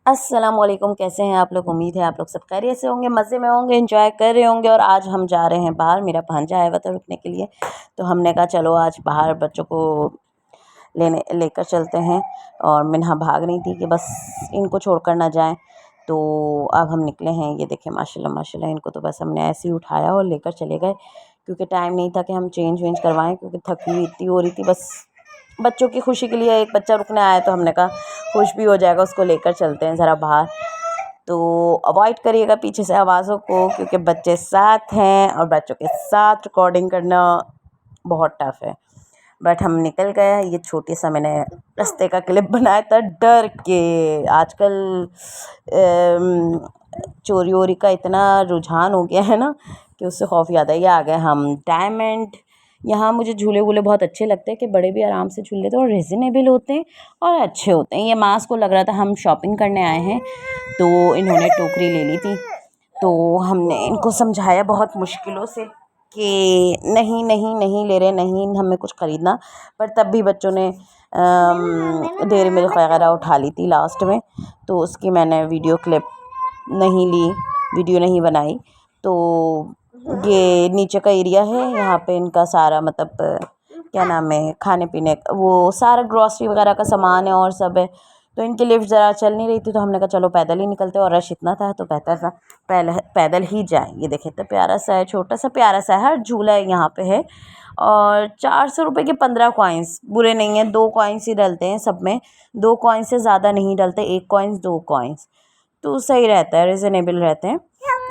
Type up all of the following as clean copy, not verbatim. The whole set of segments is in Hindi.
अस्सलामुअलैकुम, कैसे हैं आप लोग। उम्मीद है आप लोग सब खैरियत से होंगे, मज़े में होंगे, एंजॉय कर रहे होंगे। और आज हम जा रहे हैं बाहर। मेरा भांजा आया हुआ था रुकने के लिए, तो हमने कहा चलो आज बाहर बच्चों को लेकर चलते हैं। और मिन्हा भाग रही थी कि बस इनको छोड़कर ना जाएं, तो अब हम निकले हैं। ये देखें माशाल्लाह माशाल्लाह, इनको तो बस हमने ऐसे ही उठाया और लेकर चले गए, क्योंकि टाइम नहीं था कि हम चेंज वेंज करवाएं, क्योंकि थकी हुई इतनी हो रही थी। बस बच्चों की खुशी के लिए, एक बच्चा रुकने आया तो हमने कहा खुश भी हो जाएगा, उसको लेकर चलते हैं ज़रा बाहर। तो अवॉइड करिएगा पीछे से आवाज़ों को, क्योंकि बच्चे साथ हैं और बच्चों के साथ रिकॉर्डिंग करना बहुत टफ़ है। बट हम निकल गए। ये छोटे सा मैंने रास्ते का क्लिप बनाया था डर के। आजकल चोरी वोरी का इतना रुझान हो गया है ना कि उससे खौफ याद है। ये आ गए हम डायमंड। यहाँ मुझे झूले वूले बहुत अच्छे लगते हैं कि बड़े भी आराम से झूल लेते हैं और रिजनेबल होते हैं और अच्छे होते हैं। ये मास को लग रहा था हम शॉपिंग करने आए हैं, तो इन्होंने टोकरी ले ली थी। तो हमने इनको समझाया बहुत मुश्किलों से कि नहीं नहीं नहीं ले रहे, नहीं हमें कुछ ख़रीदना। पर तब भी बच्चों ने डेयरी मिल्क वगैरह उठा ली थी लास्ट में, तो उसकी मैंने वीडियो क्लिप नहीं ली, वीडियो नहीं बनाई। तो ये नीचे का एरिया है, यहाँ पे इनका सारा मतलब क्या नाम है, खाने पीने वो सारा ग्रॉसरी वगैरह का सामान है और सब है। तो इनकी लिफ्ट ज़रा चल नहीं रही थी, तो हमने कहा चलो पैदल ही निकलते, और रश इतना था तो बेहतर था पैदल ही जाएं। ये देखें तो प्यारा सा है, छोटा सा प्यारा सा है, हर झूला है यहाँ पे है। और 400 रुपये के 15 कॉइन्स बुरे नहीं हैं। 2 कॉइन्स ही डलते हैं सब में, 2 कॉइन्स से ज़्यादा नहीं डलते, 1 कॉइन्स 2 कॉइन्स, तो सही रहता है, रिजनेबल रहते हैं।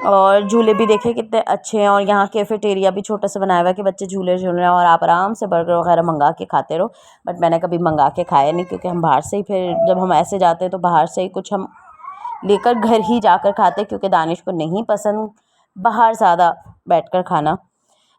और झूले भी देखे कितने अच्छे हैं। और यहाँ कैफेटेरिया भी छोटा सा बनाया हुआ है कि बच्चे झूले झूल रहे हैं और आप आराम से बर्गर वगैरह मंगा के खाते रहो। बट मैंने कभी मंगा के खाया नहीं, क्योंकि हम बाहर से ही, फिर जब हम ऐसे जाते हैं तो बाहर से ही कुछ हम लेकर घर ही जाकर खाते, क्योंकि दानिश को नहीं पसंद बाहर ज़्यादा बैठकर खाना।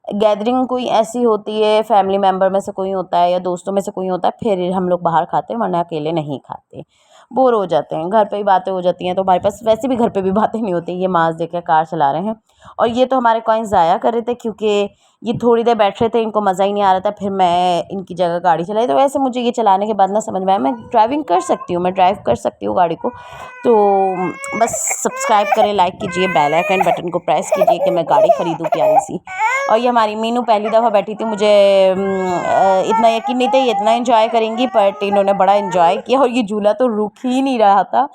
गैदरिंग कोई ऐसी होती है, फैमिली मेम्बर में से कोई होता है या दोस्तों में से कोई होता है, फिर हम लोग बाहर खाते हैं, वरना अकेले नहीं खाते, बोर हो जाते हैं। घर पे ही बातें हो जाती हैं, तो हमारे पास वैसे भी घर पे भी बातें नहीं होती। ये मास देख के कार चला रहे हैं, और ये तो हमारे कॉइन्स ज़ाया कर रहे थे, क्योंकि ये थोड़ी देर बैठ रहे थे, इनको मज़ा ही नहीं आ रहा था। फिर मैं इनकी जगह गाड़ी चलाई। तो वैसे मुझे ये चलाने के बाद ना समझ में आया मैं ड्राइविंग कर सकती हूँ, मैं ड्राइव कर सकती हूँ गाड़ी को। तो बस सब्सक्राइब करें, लाइक कीजिए, बेल आइकन बटन को प्रेस कीजिए कि मैं गाड़ी ख़रीदूँ प्यारी सी। और ये हमारी मीनू पहली दफ़ा बैठी थी, मुझे इतना यकीन नहीं था ये इतना एंजॉय करेंगी, बट इन्होंने बड़ा एंजॉय किया। और ये झूला तो रुक ही नहीं रहा था,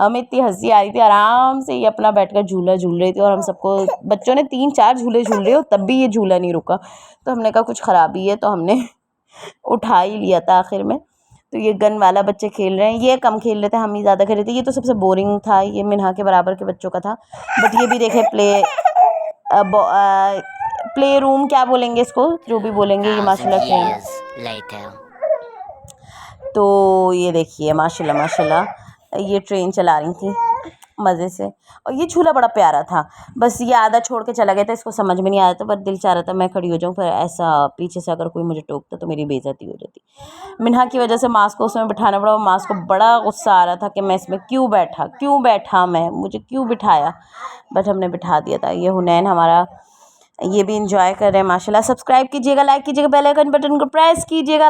हमें इतनी हंसी आ रही थी। आराम से ये अपना बैठकर झूला झूल रही थी, और हम सबको बच्चों ने 3-4 झूले झूल रहे हो, तब भी ये झूला नहीं रुका। तो हमने कहा कुछ ख़राबी है, तो हमने उठा ही लिया था आखिर में। तो ये गन वाला बच्चे खेल रहे हैं, ये कम खेल रहे थे, हम ही ज़्यादा खेल रहे थे। ये तो सबसे बोरिंग था, ये मिन्हा के बराबर के बच्चों का था। बट ये भी देखे प्ले रूम क्या बोलेंगे इसको, जो भी बोलेंगे, ये माशाल्लाह। तो ये देखिए माशाल्लाह माशाल्लाह, ये ट्रेन चला रही थी मज़े से। और ये झूला बड़ा प्यारा था, बस ये आधा छोड़ के चला गया था, इसको समझ में नहीं आया था। पर दिल चाह रहा था मैं खड़ी हो जाऊँ, फिर ऐसा पीछे से अगर कोई मुझे टोकता तो मेरी बेइज्जती हो जाती। मिन्हा की वजह से मास को उसमें बिठाना पड़ा, और मास को बड़ा गुस्सा आ रहा था कि मैं इसमें क्यों बैठा मैं, मुझे क्यों बिठाया। बट हमने बिठा दिया था। ये हुनैन हमारा, ये भी इंजॉय कर रहे हैं माशाल्लाह। सब्सक्राइब कीजिएगा, लाइक कीजिएगा, बेल आइकन बटन को प्रेस कीजिएगा।